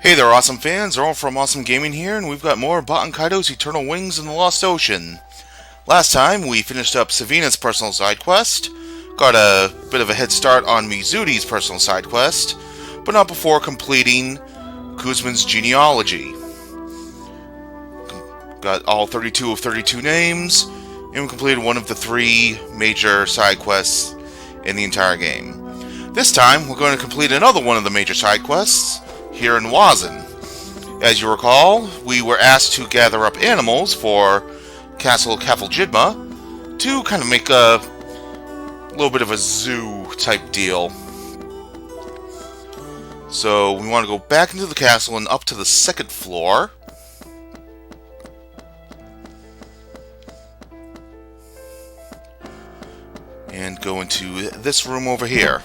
Hey there, awesome fans. Earl from Awesome Gaming here, and we've got more Baten Kaitos Eternal Wings in the Lost Ocean. Last time, we finished up Savina's personal side quest, got a bit of a head start on Mizuti's personal side quest, but not before completing Kuzman's genealogy. Got all 32 of 32 names, and we completed one of the 3 major side quests in the entire game. This time, we're going to complete another one of the major side quests, here in Wazin. As you recall, we were asked to gather up animals for Castle Kafaljidma to kind of make a little bit of a zoo type deal. So we want to go back into the castle and up to the 2nd floor. And go into this room over here.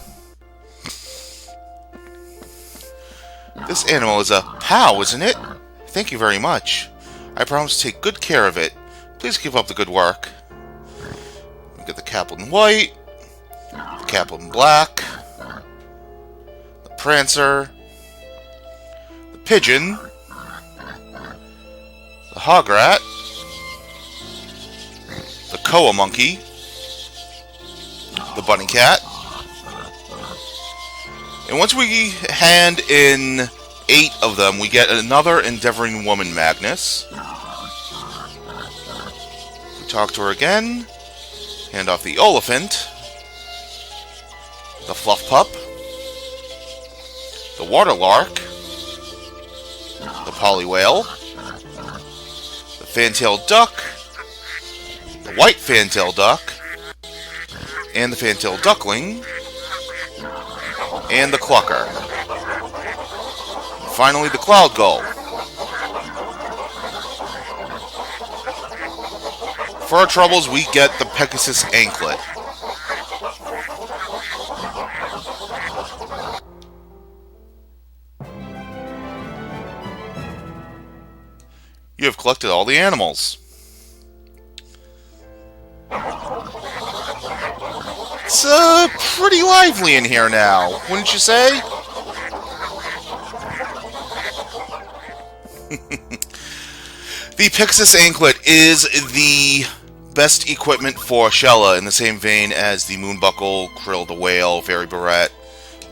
This animal is a POW, isn't it? Thank you very much. I promise to take good care of it. Please keep up the good work. We get the Capel in white, the Capel in black, the Prancer, the Pigeon, the Hograt, the Koa Monkey, the Bunny Cat. And once we hand in 8 of them, we get another Endeavoring Woman Magnus. We talk to her again. Hand off the Oliphant. The Fluff Pup. The Waterlark. The Polywhale. The Fantail Duck. The White Fantail Duck. And the Fantail Duckling. And the Clucker. Finally, the Cloud Gull. For our troubles, we get the Pegasus Anklet. You have collected all the animals. It's pretty lively in here now, wouldn't you say? The Pegasus Anklet is the best equipment for Shella, in the same vein as the Moonbuckle, Krill the Whale, Fairy Barrette,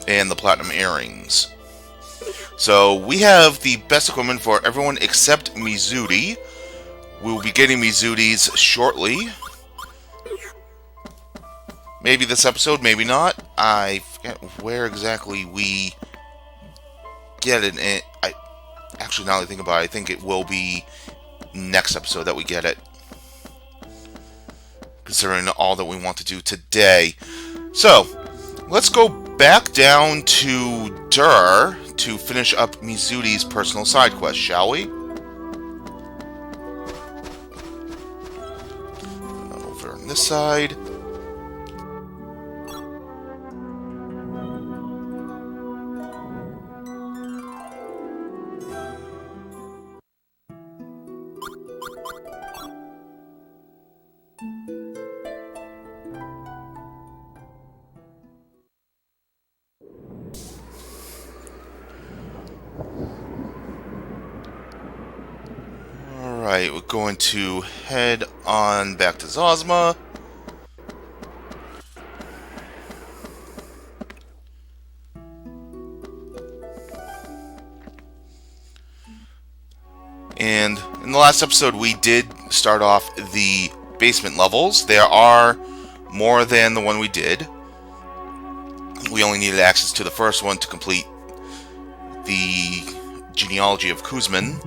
and the Platinum Earrings. So we have the best equipment for everyone except Mizuti. We will be getting Mizuti's shortly. Maybe this episode, maybe not. I forget where exactly we get it. Actually, now that I think about it, I think it will be next episode that we get it. Considering all that we want to do today. So, let's go back down to Dur to finish up Mizuti's personal side quest, shall we? Over on this side. Alright, we're going to head on back to Zosma. And in the last episode, we did start off the basement levels. There are more than the one we did. We only needed access to the first one to complete the genealogy of Kuzman,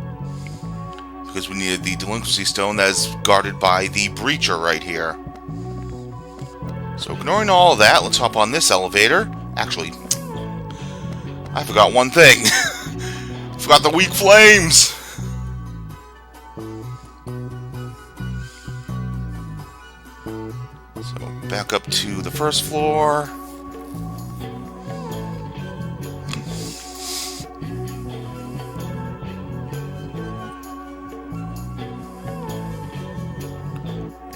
because we needed the Delinquency Stone that is guarded by the Breacher right here. So ignoring all of that, let's hop on this elevator. Actually, I forgot one thing. Forgot the weak flames! So back up to the first floor.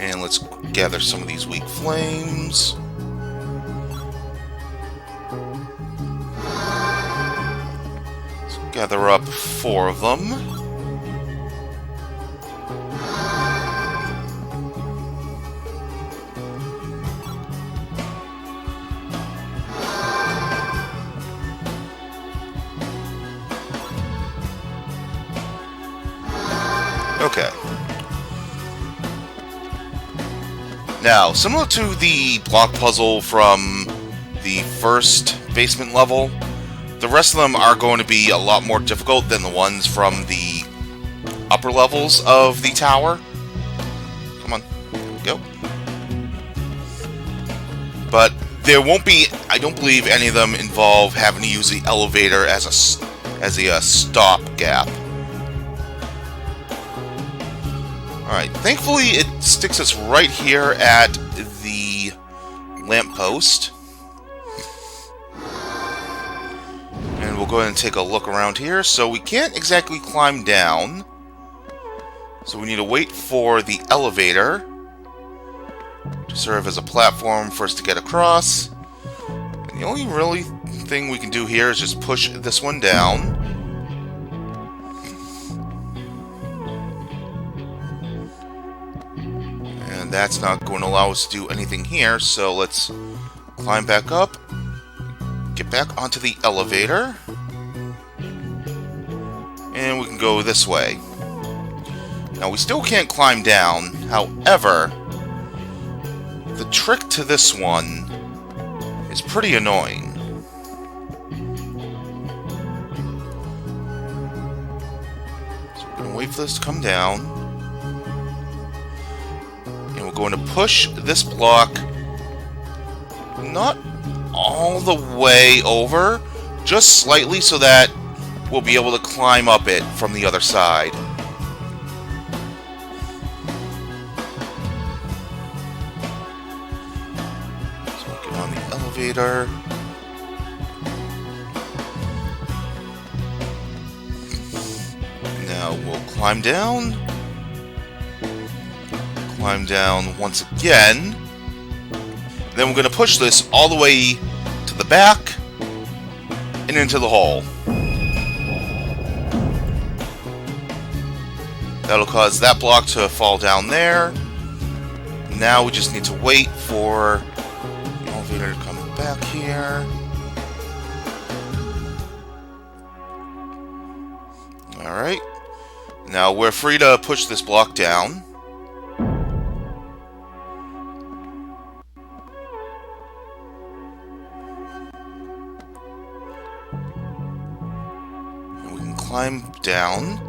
And let's gather some of these weak flames. Let's gather up 4 of them. Okay. Now, similar to the block puzzle from the first basement level, the rest of them are going to be a lot more difficult than the ones from the upper levels of the tower. Come on, there we go. But there won't be, I don't believe any of them involve having to use the elevator as a stopgap. Alright, thankfully it sticks us right here at the lamppost. And we'll go ahead and take a look around here. So we can't exactly climb down. So we need to wait for the elevator to serve as a platform for us to get across. And the only really thing we can do here is just push this one down. And that's not going to allow us to do anything here, so let's climb back up, get back onto the elevator, and we can go this way. Now we still can't climb down, however, the trick to this one is pretty annoying. So we're going to wait for this to come down. And we're going to push this block not all the way over, just slightly so that we'll be able to climb up it from the other side. So we'll get on the elevator. Now we'll climb down. Climb down once again. Then we're going to push this all the way to the back and into the hole. That'll cause that block to fall down there. Now we just need to wait for the elevator to come back here. Alright. Now we're free to push this block down. Climb down.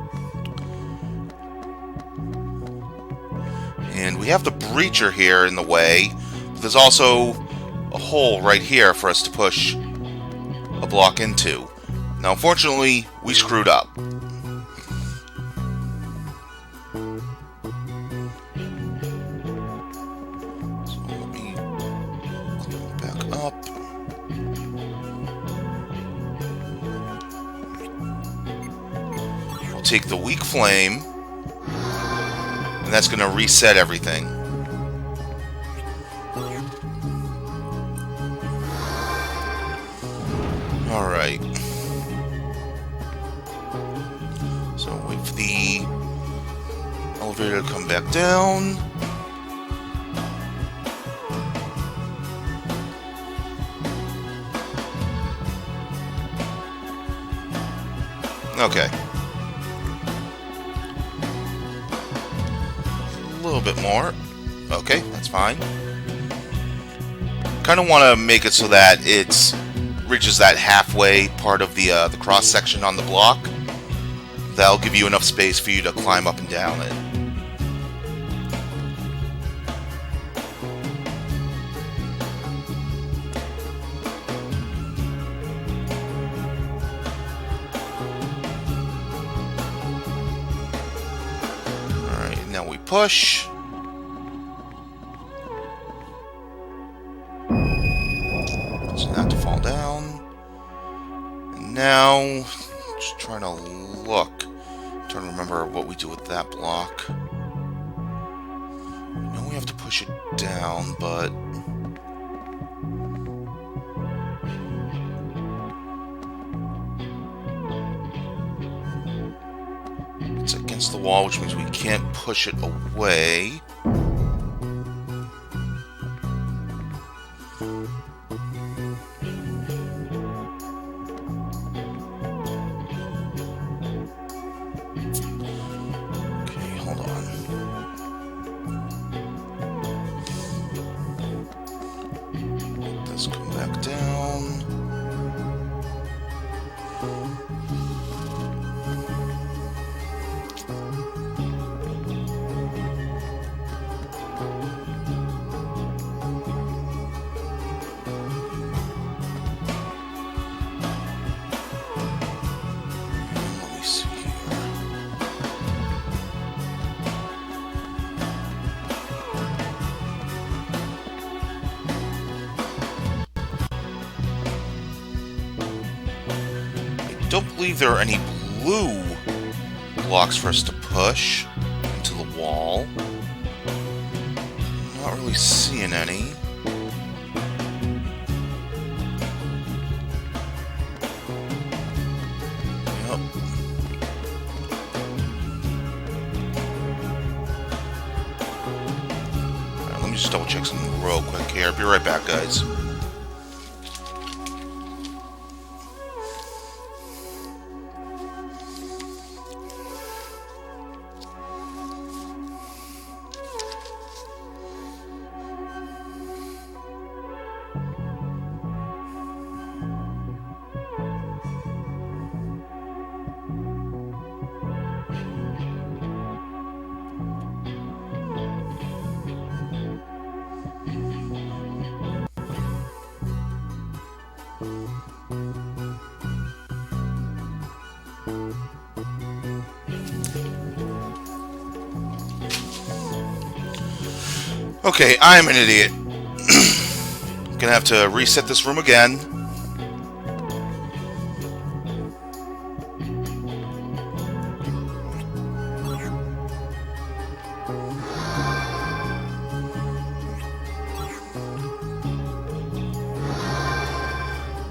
And we have the breacher here in the way, but there's also a hole right here for us to push a block into. Now, unfortunately, we screwed up. So let me climb back up. Take the weak flame, and that's going to reset everything. Alright. So wait for the elevator to come back down. Okay. A little bit more. Okay, that's fine. Kind of want to make it so that it reaches that halfway part of the cross section on the block. That'll give you enough space for you to climb up and down it. Alright, now we push. So not to fall down. And now, just trying to look. Trying to remember what we do with that block. I know we have to push it down, but against the wall, which means we can't push it away. Okay, hold on. Let this come back down. I don't believe there are any blue blocks for us to push into the wall. Not really seeing any. Yep. Alright, let me just double check something real quick here. I'll be right back, guys. Okay, I'm an idiot. Gonna have to reset this room again.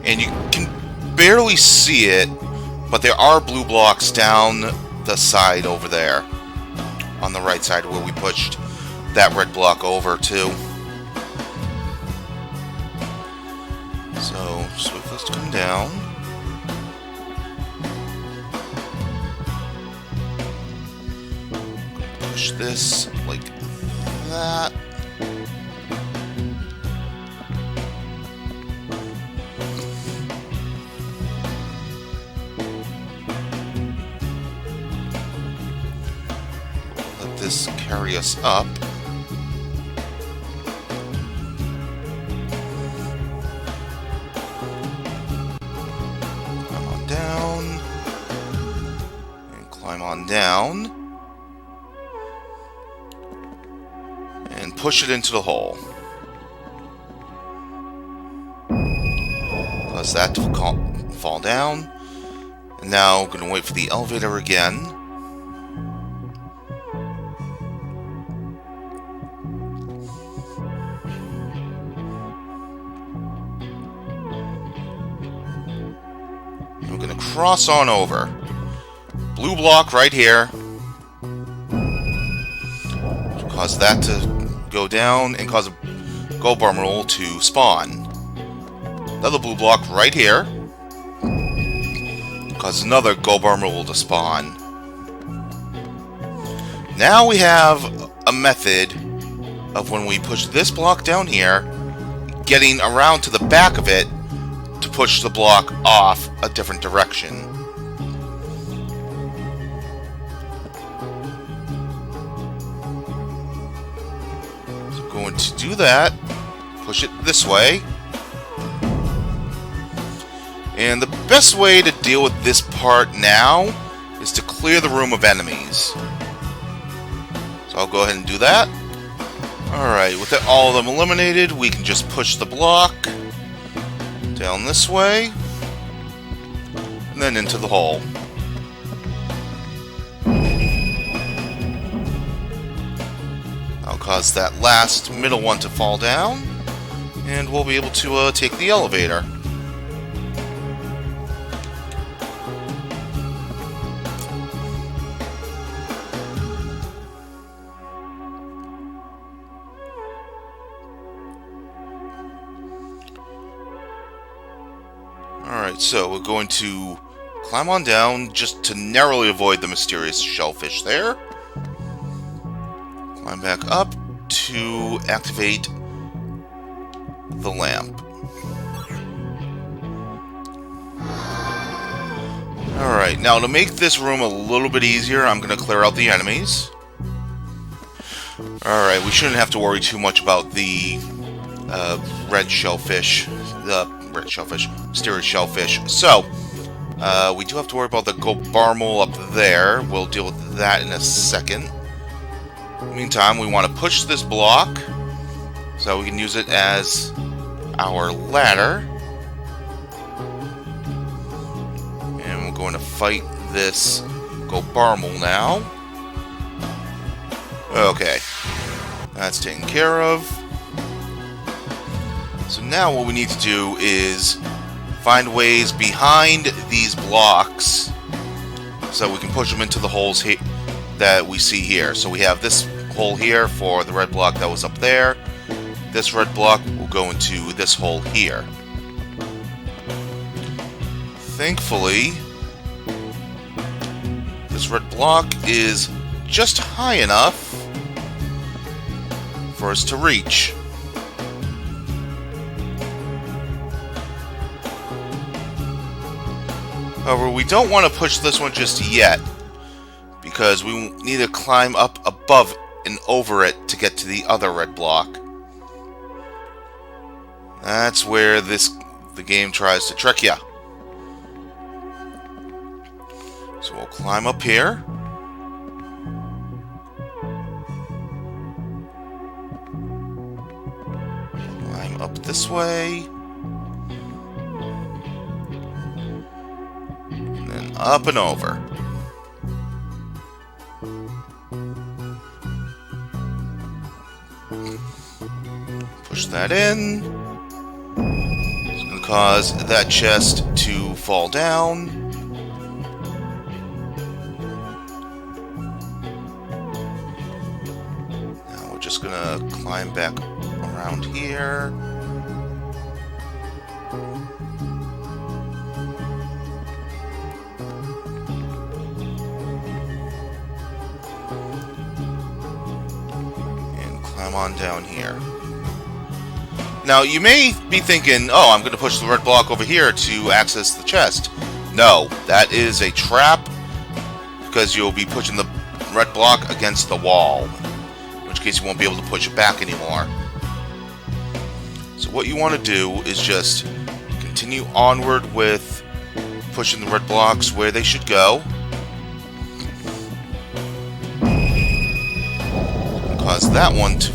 And you can barely see it, but there are blue blocks down the side over there. On the right side where we pushed that red block over too. So, just wait for this to come down. Push this like that. Let this carry us up. Down and push it into the hole. Cause that to fall down. And now I'm gonna wait for the elevator again. And we're gonna cross on over. Blue block right here. Cause that to go down and cause a gold bar roll to spawn. Another blue block right here. Cause another gold bar roll to spawn. Now we have a method of when we push this block down here, getting around to the back of it to push the block off a different direction. Going to do that, push it this way, and the best way to deal with this part now is to clear the room of enemies. So I'll go ahead and do that. Alright, with all of them eliminated, we can just push the block down this way and then into the hole. I'll cause that last middle one to fall down, and we'll be able to take the elevator. Alright, so we're going to climb on down just to narrowly avoid the mysterious shellfish there. Climb back up to activate the lamp. Alright, now to make this room a little bit easier, I'm going to clear out the enemies. Alright, we shouldn't have to worry too much about the mysterious shellfish. So, we do have to worry about the Gobarmal up there. We'll deal with that in a second. Meantime, we want to push this block so we can use it as our ladder. And we're going to fight this Gobarmal now. Okay, that's taken care of. So now what we need to do is find ways behind these blocks so we can push them into the holes that we see here. So we have this hole here for the red block that was up there. This red block will go into this hole here. Thankfully, this red block is just high enough for us to reach. However, we don't want to push this one just yet, because we need to climb up above and over it to get to the other red block. That's where the game tries to trick you. So we'll climb up here. Climb up this way. Up and over. Push that in. It's going to cause that chest to fall down. Now we're just going to climb back around here. On down here. Now you may be thinking, oh, I'm going to push the red block over here to access the chest. No, that is a trap, because you'll be pushing the red block against the wall, in which case you won't be able to push it back anymore. So what you want to do is just continue onward with pushing the red blocks where they should go. Cause that one to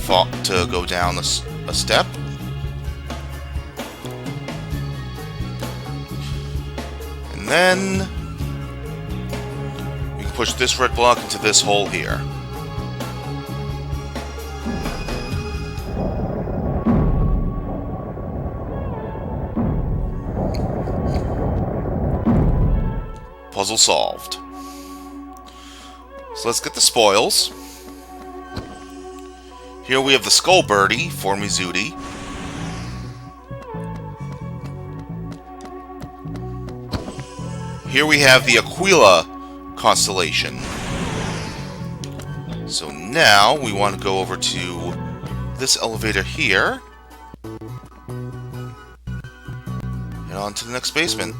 go down a step. And then we can push this red block into this hole here. Puzzle solved. So let's get the spoils. Here we have the Skull Birdie for Mizuti. Here we have the Aquila constellation. So now we want to go over to this elevator here. And on to the next basement.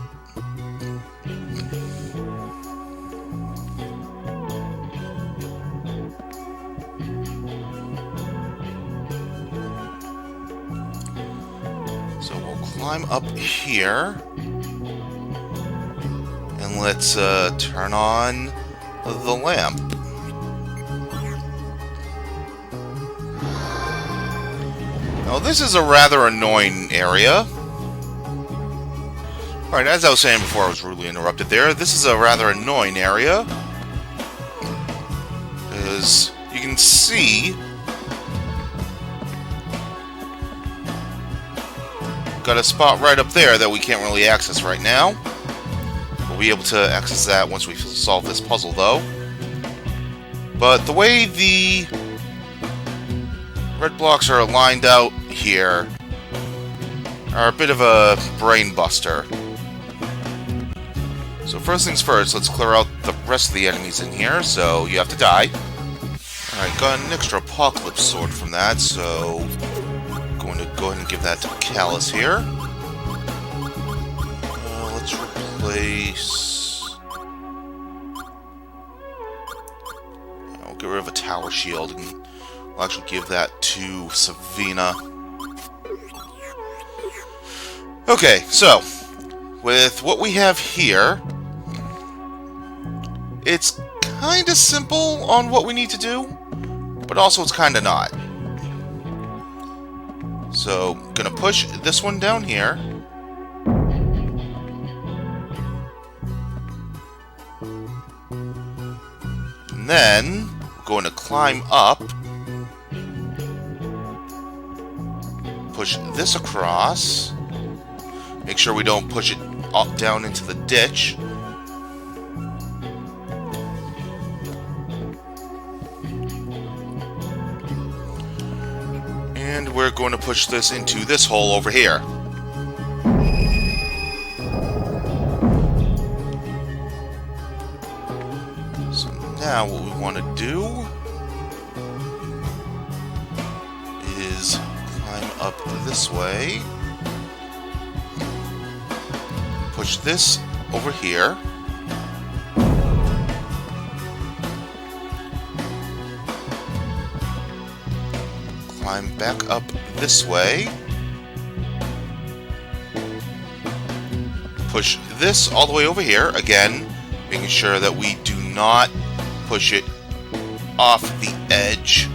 Climb up here, and let's turn on the lamp. Now this is a rather annoying area. Alright, as I was saying before I was rudely interrupted there, this is a rather annoying area, because you can see got a spot right up there that we can't really access right now. We'll be able to access that once we solve this puzzle, though. But the way the red blocks are lined out here are a bit of a brain buster. So first things first, let's clear out the rest of the enemies in here, so you have to die. Alright, got an extra Apocalypse Sword from that, so going to go ahead and give that to Callus here. Let's replace... We'll get rid of a Tower Shield, and we'll actually give that to Savina. Okay, so, with what we have here, it's kind of simple on what we need to do, but also it's kind of not. So, gonna push this one down here. And then, we're going to climb up. Push this across. Make sure we don't push it up down into the ditch. And we're going to push this into this hole over here. So now what we want to do is climb up this way. Push this over here. Climb back up this way. Push this all the way over here. Again, making sure that we do not push it off the edge.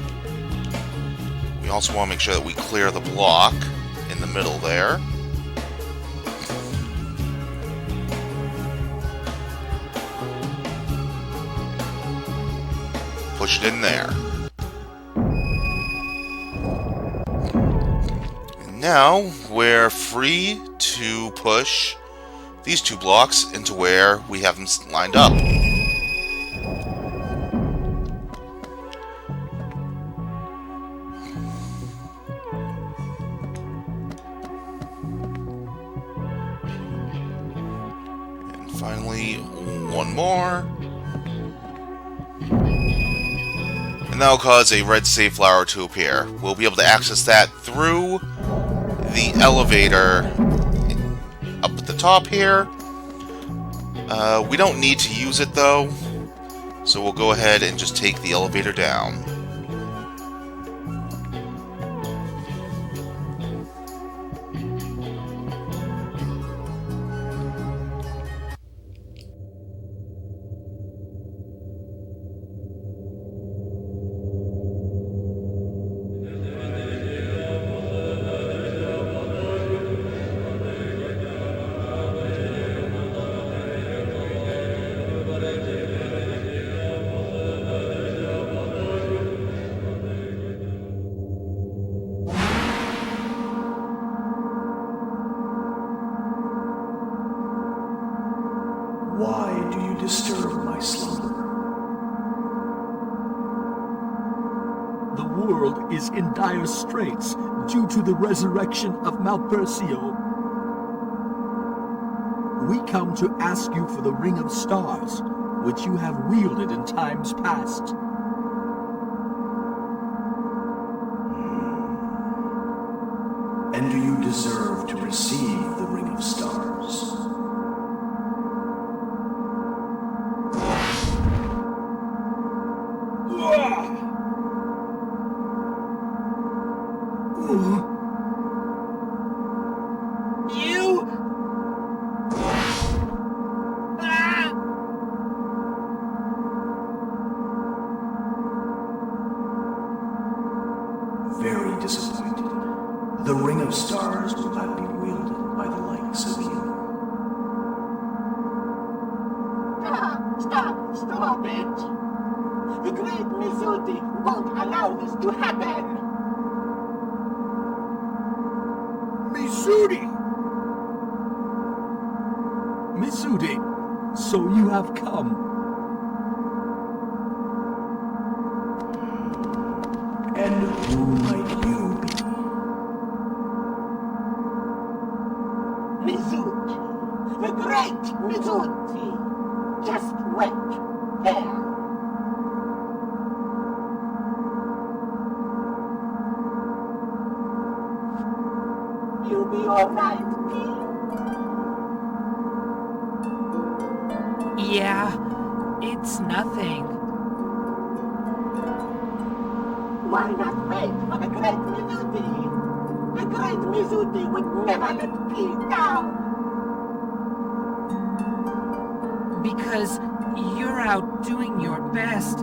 We also want to make sure that we clear the block in the middle there. Push it in there. And now we're free to push these two blocks into where we have them lined up. And finally, one more. And that will cause a red save flower to appear. We'll be able to access that through the elevator up at the top here. We don't need to use it though, so we'll go ahead and just take the elevator down. Why do you disturb my slumber? The world is in dire straits due to the resurrection of Malpercio. We come to ask you for the Ring of Stars, which you have wielded in times past. And do you deserve to receive the Ring of Stars? Very disappointed. The Ring of Stars will not be wielded by the likes of you. Stop it! The great Mizuti won't allow this to happen! Mizuti, so you have come. And who might you be? Mizuti! The great Mizuti! Wait. There. You'll be alright, Pete? Yeah, it's nothing. Why not wait for the great Mizuti? The great Mizuti would never let Pete down. Because you're out doing your best,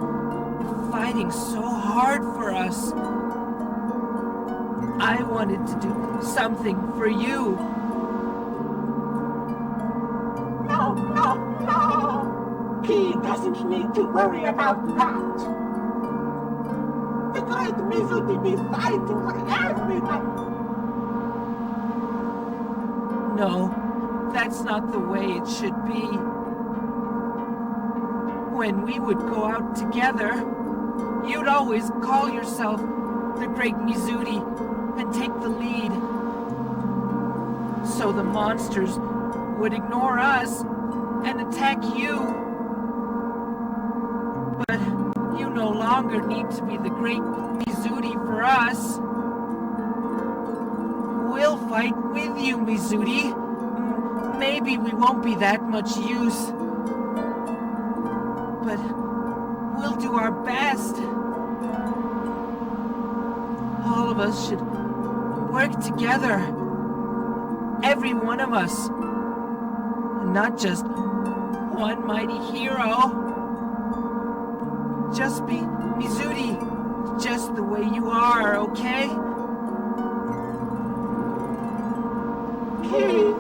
fighting so hard for us. I wanted to do something for you. No, no, no! Pete doesn't need to worry about that. The great Mizuti be fighting for everyone. No, that's not the way it should be. When we would go out together, you'd always call yourself the Great Mizuti and take the lead. So the monsters would ignore us and attack you. But you no longer need to be the Great Mizuti for us. We'll fight with you, Mizuti. Maybe we won't be that much use. But we'll do our best. All of us should work together. Every one of us. Not just one mighty hero. Just be Mizuti, just the way you are, okay? Pete.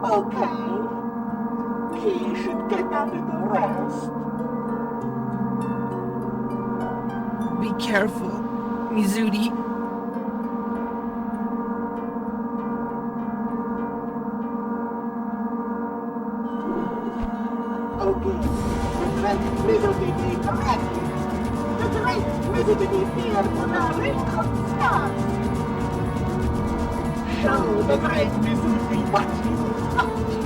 Okay. He should get a little rest. Be careful, Mizuti. Okay. The great Mizuti be ready. The great Mizuti be here for the ring of stars. Show the great Mizuti what he's up to.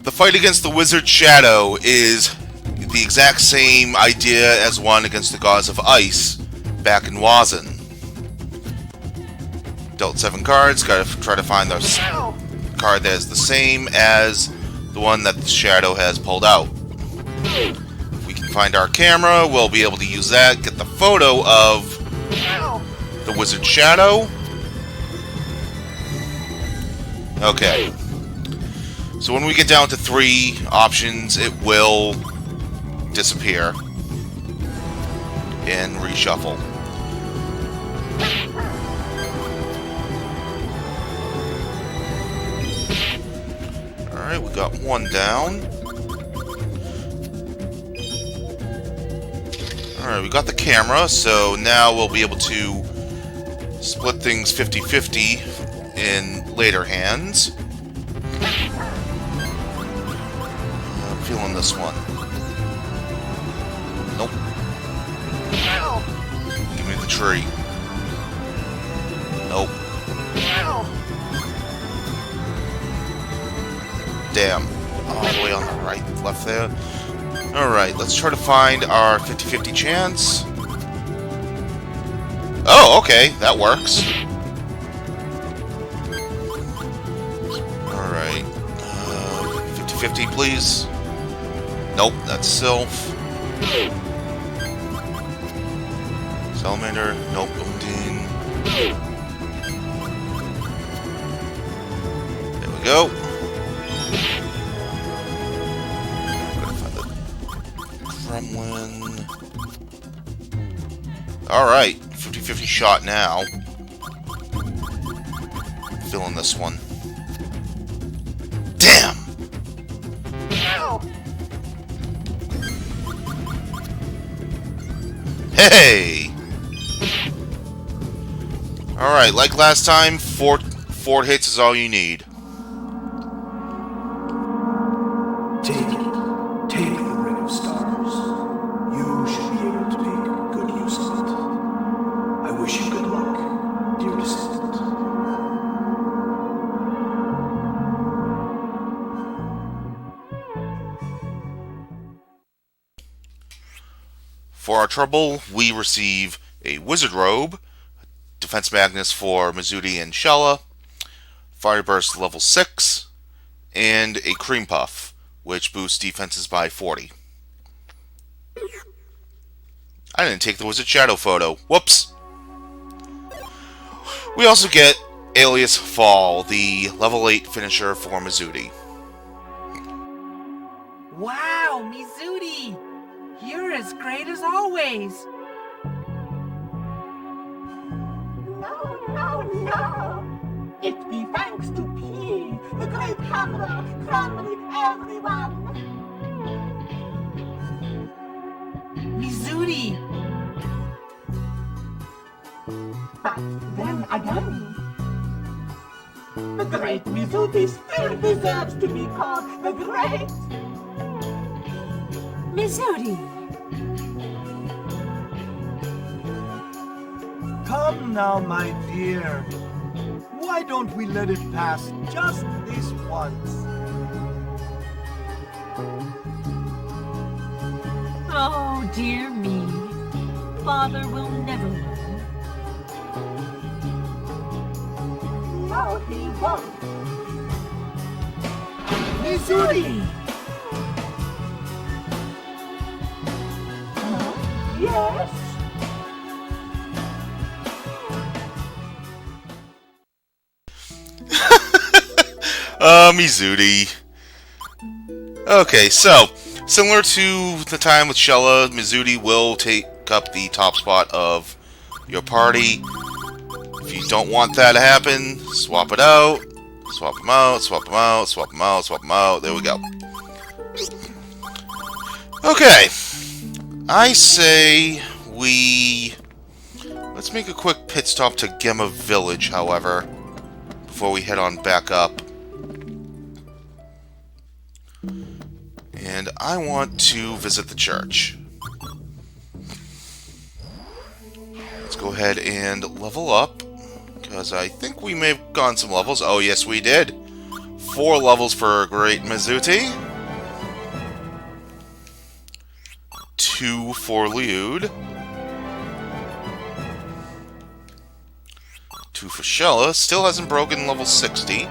The fight against the Wizard Shadow is the exact same idea as one against the Gods of Ice back in Wazen. Dealt 7 cards, gotta try to find the card that is the same as the one that the Shadow has pulled out. If we can find our camera, we'll be able to use that, get the photo of the Wizard Shadow. Okay. So when we get down to 3 options, it will disappear and reshuffle. Alright, we got 1 down. Alright, we got the camera, so now we'll be able to split things 50-50 in later hands. Feeling this one. Nope. Give me the tree. Nope. Damn. All the way on the right, left there. Alright, let's try to find our 50-50 chance. Oh, okay, that works. Alright. 50-50, please. Nope, that's Sylph. Salamander, nope, Undine. There we go. Gotta find the Gremlin. Alright, 50-50 shot now. Feeling this one. Damn! Hey! Alright, like last time, four hits is all you need. Take it. Take the Ring of Stars. You should be able to make good use of it. I wish you good luck, dear descendant. For our trouble, we receive a Wizard Robe, Defense Magnus for Mizuti and Shella, Fire Burst level 6, and a Cream Puff, which boosts defenses by 40. I didn't take the Wizard Shadow photo. Whoops! We also get Alias Fall, the level 8 finisher for Mizuti. Wow, Mizuti! You're as great as always. No. It be thanks to P, the great hammer, crumbling everyone. Mizuti! But then again, the great Mizuti still deserves to be called the great. Mizuti! Come now, my dear. Why don't we let it pass just this once? Oh, dear me. Father will never learn. No, he won't. Mizuti! Yes? Mizuti. Okay, so, similar to the time with Shella, Mizuti will take up the top spot of your party. If you don't want that to happen, swap it out. Swap them out, swap them out, swap them out, swap them out. There we go. Okay. I say we... Let's make a quick pit stop to Gemma Village, however, before we head on back up. And I want to visit the church. Let's go ahead and level up, because I think we may have gone some levels. Oh, yes, we did. 4 levels for Great Mizuti. 2 for Liud. 2 for Shella. Still hasn't broken level 60.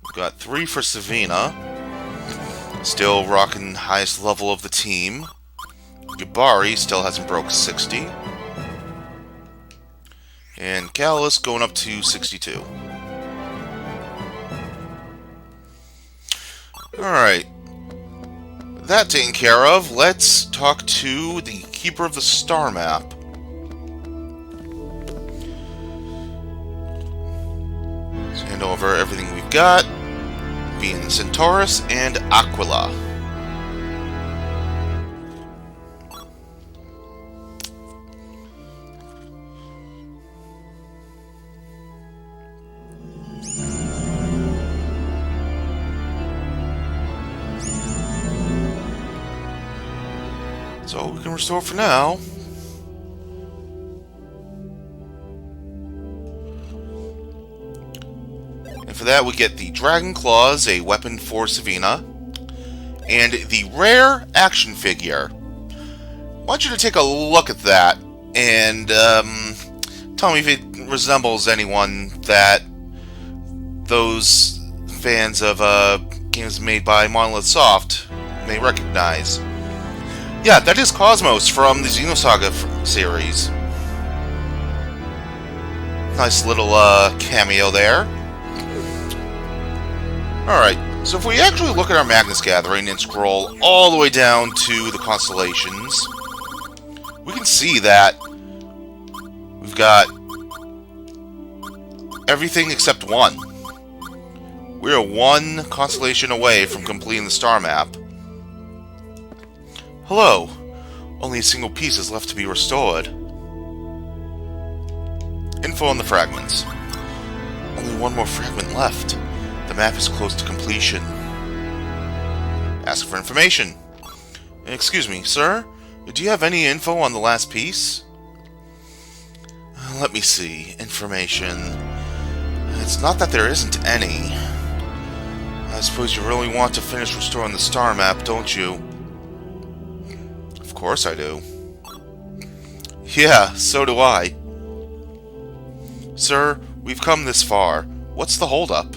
We've got 3 for Savina. Still rocking highest level of the team. Gabari still hasn't broke 60. And Gallus going up to 62. Alright. That taken care of, let's talk to the Keeper of the Star Map. Let's hand over everything we've got, being Centaurus and Aquila. So we can restore for now. And for that we get the Dragon Claws, a weapon for Savina, and the rare action figure. I want you to take a look at that and tell me if it resembles anyone that those fans of games made by Monolith Soft may recognize. Yeah, that is Cosmos from the Xenosaga series. Nice little cameo there. Alright, so if we actually look at our Magnus Gathering and scroll all the way down to the constellations, we can see that we've got everything except one. We are one constellation away from completing the star map. Hello. Only a single piece is left to be restored. Info on the fragments. Only one more fragment left. The map is close to completion. Ask for information. Excuse me, sir? Do you have any info on the last piece? Let me see. Information. It's not that there isn't any. I suppose you really want to finish restoring the star map, don't you? Of course I do. Yeah, so do I. Sir, we've come this far. What's the holdup?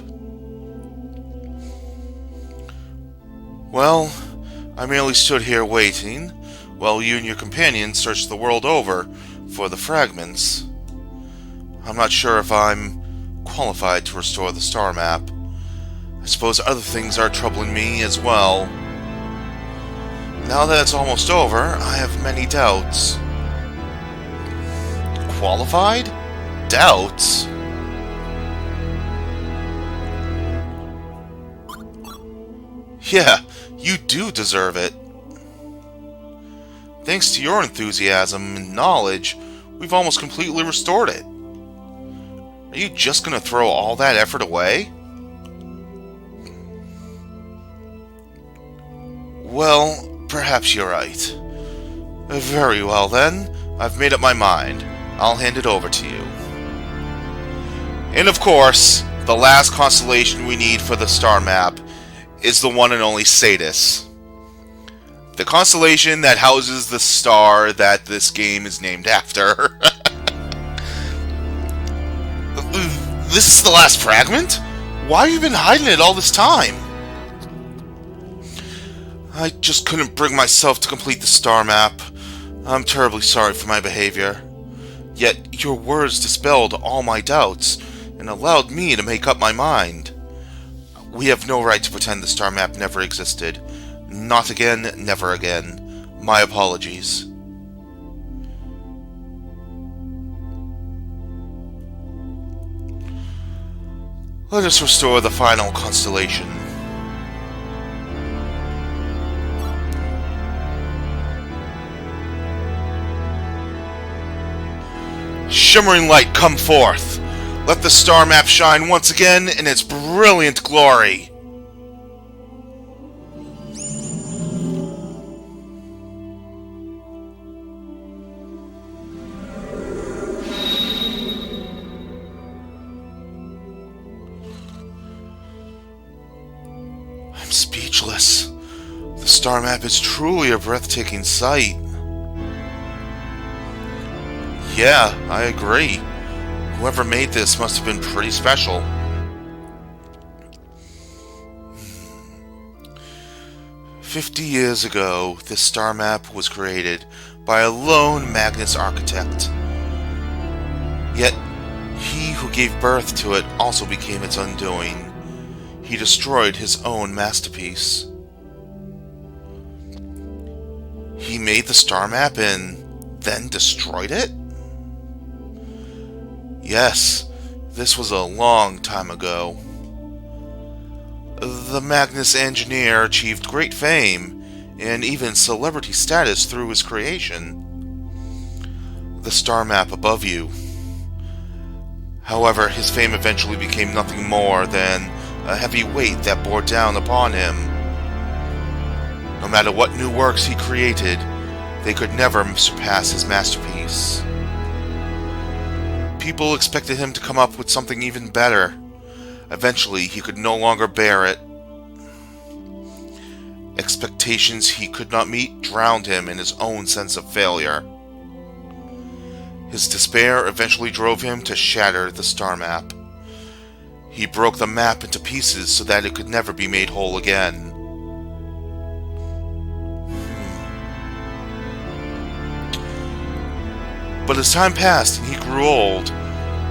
Well, I merely stood here waiting, while you and your companion searched the world over for the fragments. I'm not sure if I'm qualified to restore the star map. I suppose other things are troubling me as well. Now that it's almost over, I have many doubts. Qualified? Doubts? Yeah, you do deserve it. Thanks to your enthusiasm and knowledge, we've almost completely restored it. Are you just gonna throw all that effort away? Well, perhaps you're right. Very well then, I've made up my mind. I'll hand it over to you. And of course, the last constellation we need for the star map is the one and only Sadis. The constellation that houses the star that this game is named after. This is the last fragment? Why have you been hiding it all this time? I just couldn't bring myself to complete the star map. I'm terribly sorry for my behavior. Yet your words dispelled all my doubts and allowed me to make up my mind. We have no right to pretend the star map never existed. Not again, never again. My apologies. Let us restore the final constellation. Shimmering light, come forth! Let the star map shine once again in its brilliant glory! I'm speechless. The star map is truly a breathtaking sight. Yeah, I agree. Whoever made this must have been pretty special. 50 years ago, this star map was created by a lone Magnus architect. Yet, he who gave birth to it also became its undoing. He destroyed his own masterpiece. He made the star map and then destroyed it? Yes, this was a long time ago. The Magnus engineer achieved great fame and even celebrity status through his creation. The star map above you. However, his fame eventually became nothing more than a heavy weight that bore down upon him. No matter what new works he created, they could never surpass his masterpiece. People expected him to come up with something even better. Eventually, he could no longer bear it. Expectations he could not meet drowned him in his own sense of failure. His despair eventually drove him to shatter the star map. He broke the map into pieces so that it could never be made whole again. But as time passed and he grew old,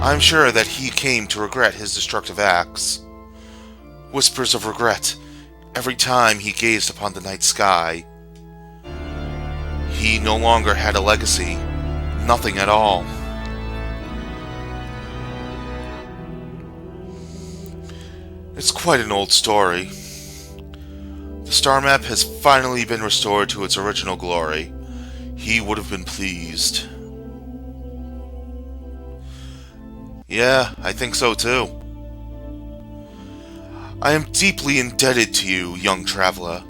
I'm sure that he came to regret his destructive acts. Whispers of regret every time he gazed upon the night sky. He no longer had a legacy, nothing at all. It's quite an old story. The star map has finally been restored to its original glory. he would have been pleased. Yeah, I think so too. I am deeply indebted to you, young traveler.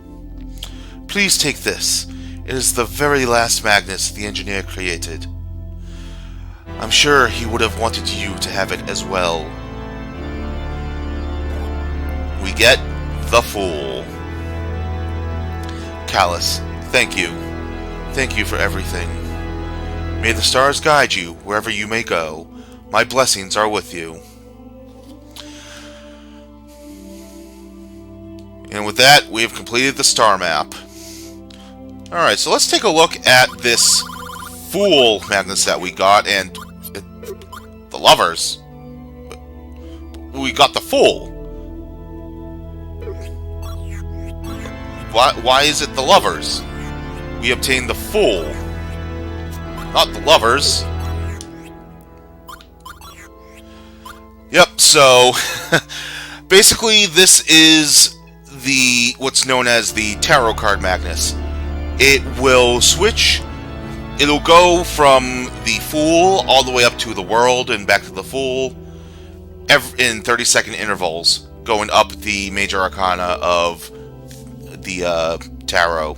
Please take this. It is the very last Magnus the engineer created. I'm sure he would have wanted you to have it as well. We get the Fool. Callus, thank you. Thank you for everything. May the stars guide you wherever you may go. My blessings are with you. And with that, we have completed the star map. Alright, so let's take a look at this Fool Magnus that we got, and the Lovers. We got the Fool. Why is it the Lovers? We obtained the Fool, not the Lovers. Yep, so basically this is what's known as the Tarot Card Magnus. It will switch. It'll go from the Fool all the way up to the World and back to the Fool in 30-second intervals, going up the major arcana of the Tarot.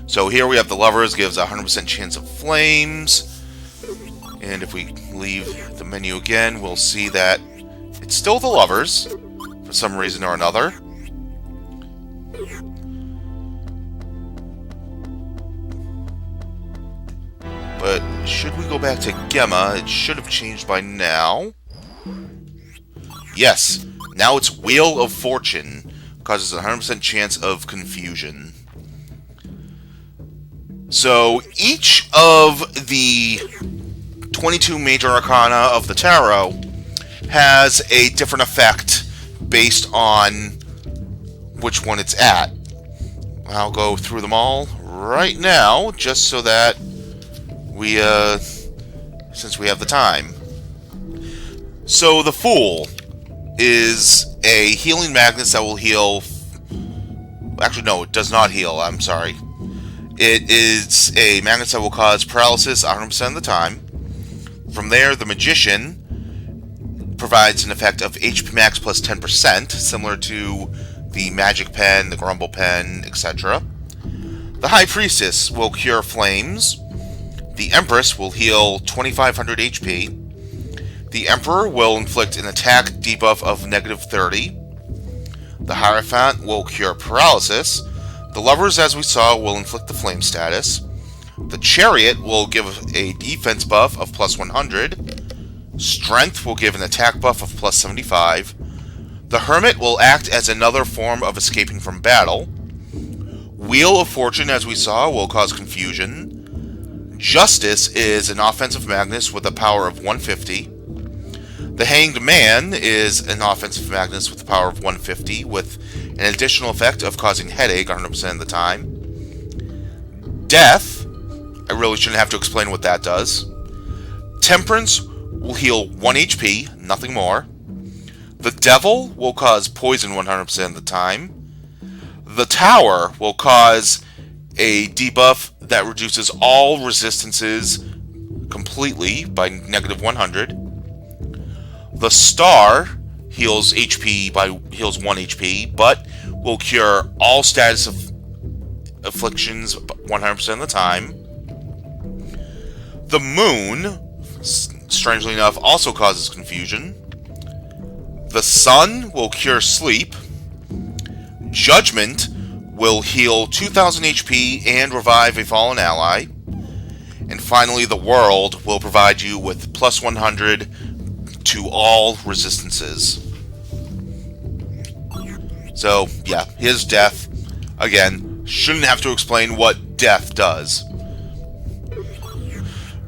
So here we have the Lovers, gives a 100% chance of flames. And if we leave the menu again, we'll see that it's still the Lovers, for some reason or another. But should we go back to Gemma, it should have changed by now. Yes, now it's Wheel of Fortune. Causes a 100% chance of confusion. So each of the 22 major arcana of the Tarot has a different effect based on which one it's at. I'll go through them all right now, just so that we, since we have the time. So the Fool is a healing Magnus that will heal... Actually, no, it does not heal, I'm sorry. It is a Magnus that will cause paralysis 100% of the time. From there, the Magician provides an effect of HP max plus 10%, similar to the Magic Pen, the Grumble Pen, etc. The High Priestess will cure flames. The Empress will heal 2500 HP. The Emperor will inflict an attack debuff of negative 30. The Hierophant will cure paralysis. The Lovers, as we saw, will inflict the flame status. The Chariot will give a defense buff of plus 100. Strength will give an attack buff of plus 75. The Hermit will act as another form of escaping from battle. Wheel of Fortune, as we saw, will cause confusion. Justice is an offensive Magnus with a power of 150. The Hanged Man is an offensive Magnus with a power of 150, with an additional effect of causing headache 100% of the time. Death, I really shouldn't have to explain what that does. Temperance will heal 1 HP, nothing more. The Devil will cause poison 100% of the time. The Tower will cause a debuff that reduces all resistances completely by negative 100. The Star heals 1 HP, but will cure all status of afflictions 100% of the time. The Moon, strangely enough, also causes confusion. The Sun will cure sleep. Judgment will heal 2000 HP and revive a fallen ally. And finally, the World will provide you with plus 100 to all resistances. So, yeah, his death, again, shouldn't have to explain what death does.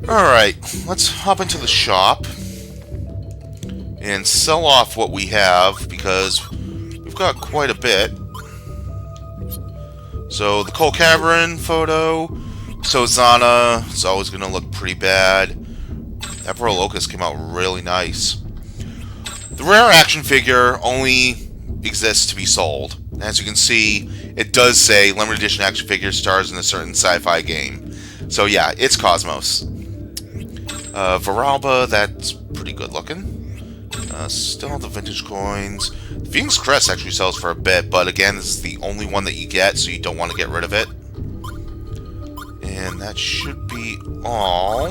Alright, let's hop into the shop and sell off what we have, because we've got quite a bit. So, the Coal Cavern photo, Sozana, it's always going to look pretty bad. Emperor Locust came out really nice. The rare action figure only exists to be sold. As you can see, it does say limited edition action figure stars in a certain sci-fi game. So yeah, it's Cosmos. Varalba, that's pretty good looking. Still have the vintage coins. Phoenix Crest actually sells for a bit, but again, this is the only one that you get, so you don't want to get rid of it. And that should be all.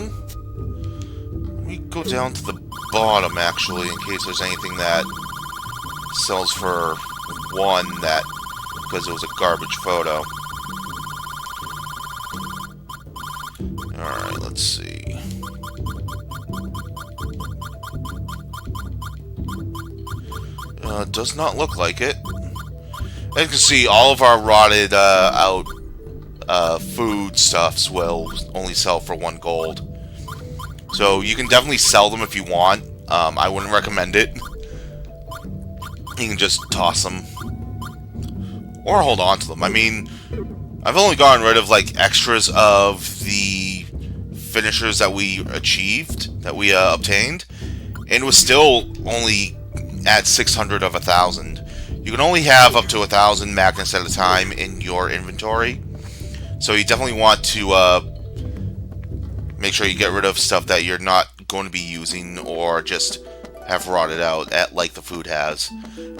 We go down to the bottom, actually, in case there's anything that sells for one that, because it was a garbage photo. Alright, let's see. Does not look like it. As you can see, all of our rotted out food stuffs will only sell for 1 gold. So you can definitely sell them if you want. I wouldn't recommend it. You can just toss them. Or hold on to them. I mean, I've only gotten rid of like extras of the finishers that we achieved, that we obtained. And it was still only at 600 of 1,000. You can only have up to 1,000 magnets at a time in your inventory. So you definitely want to make sure you get rid of stuff that you're not going to be using or just have rotted out, like the food has.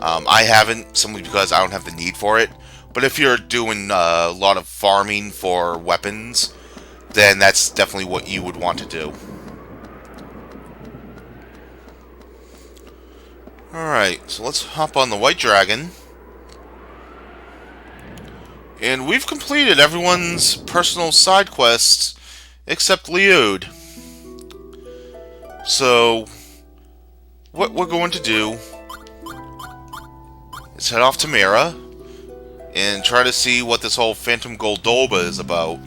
I haven't, simply because I don't have the need for it. But if you're doing a lot of farming for weapons, then that's definitely what you would want to do. Alright, so let's hop on the White Dragon. And we've completed everyone's personal side quests except Liud. So, what we're going to do is head off to Mira and try to see what this whole Phantom Goldoba is about.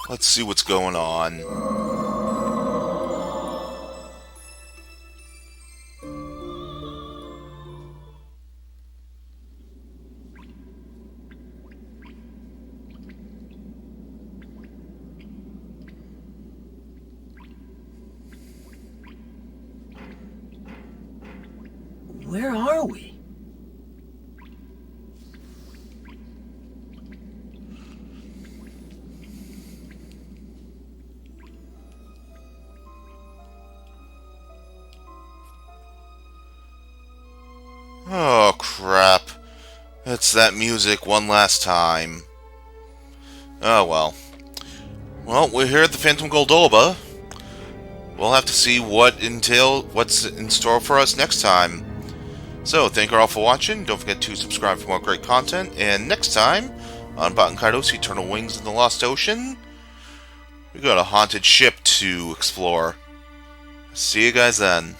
Let's see what's going on. Where are we? Oh, crap. It's that music one last time. Oh, well. Well, we're here at the Phantom Goldoba. We'll have to see what's in store for us next time. So, thank you all for watching. Don't forget to subscribe for more great content. And next time, on Baten Kaitos, Eternal Wings in the Lost Ocean, we got a haunted ship to explore. See you guys then.